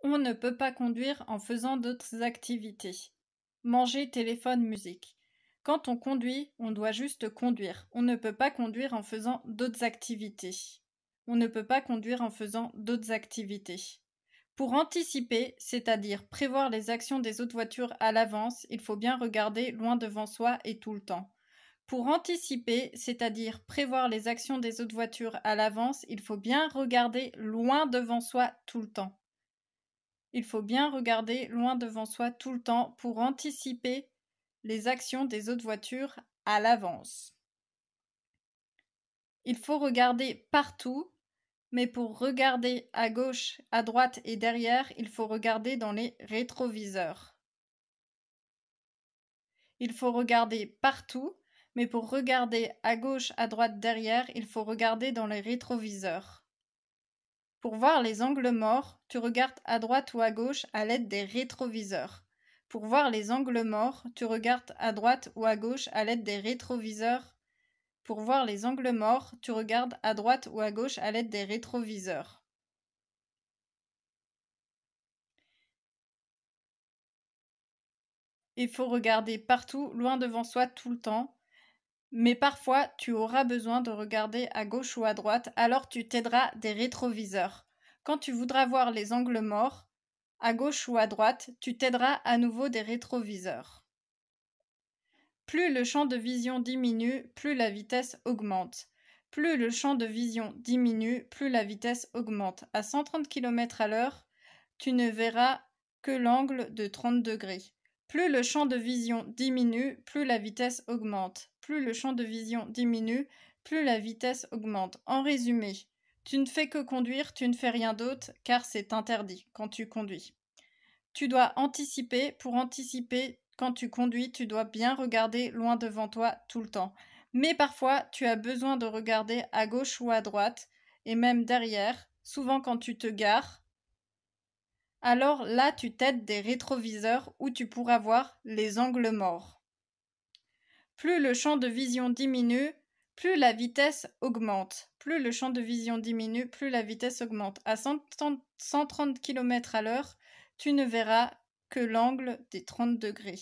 On ne peut pas conduire en faisant d'autres activités. Manger, téléphone, musique. Quand on conduit, on doit juste conduire. On ne peut pas conduire en faisant d'autres activités. On ne peut pas conduire en faisant d'autres activités. Pour anticiper, c'est-à-dire prévoir les actions des autres voitures à l'avance, il faut bien regarder loin devant soi et tout le temps. Pour anticiper, c'est-à-dire prévoir les actions des autres voitures à l'avance, il faut bien regarder loin devant soi tout le temps. Il faut bien regarder loin devant soi tout le temps pour anticiper les actions des autres voitures à l'avance. Il faut regarder partout, mais pour regarder à gauche, à droite et derrière, il faut regarder dans les rétroviseurs. Il faut regarder partout, mais pour regarder à gauche, à droite, derrière, il faut regarder dans les rétroviseurs. Pour voir les angles morts, tu regardes à droite ou à gauche à l'aide des rétroviseurs. Pour voir les angles morts, tu regardes à droite ou à gauche à l'aide des rétroviseurs. Pour voir les angles morts, tu regardes à droite ou à gauche à l'aide des rétroviseurs. Il faut regarder partout, loin devant soi tout le temps. Mais parfois, tu auras besoin de regarder à gauche ou à droite, alors tu t'aideras des rétroviseurs. Quand tu voudras voir les angles morts, à gauche ou à droite, tu t'aideras à nouveau des rétroviseurs. Plus le champ de vision diminue, plus la vitesse augmente. Plus le champ de vision diminue, plus la vitesse augmente. À 130 km/h, tu ne verras que l'angle de 30 degrés. Plus le champ de vision diminue, plus la vitesse augmente. Plus le champ de vision diminue, plus la vitesse augmente. En résumé, tu ne fais que conduire, tu ne fais rien d'autre, car c'est interdit quand tu conduis. Tu dois anticiper. Pour anticiper, quand tu conduis, tu dois bien regarder loin devant toi tout le temps. Mais parfois, tu as besoin de regarder à gauche ou à droite, et même derrière, souvent quand tu te gares. Alors là, tu t'aides des rétroviseurs où tu pourras voir les angles morts. Plus le champ de vision diminue, plus la vitesse augmente. Plus le champ de vision diminue, plus la vitesse augmente. À 130 km/h, tu ne verras que l'angle des 30 degrés.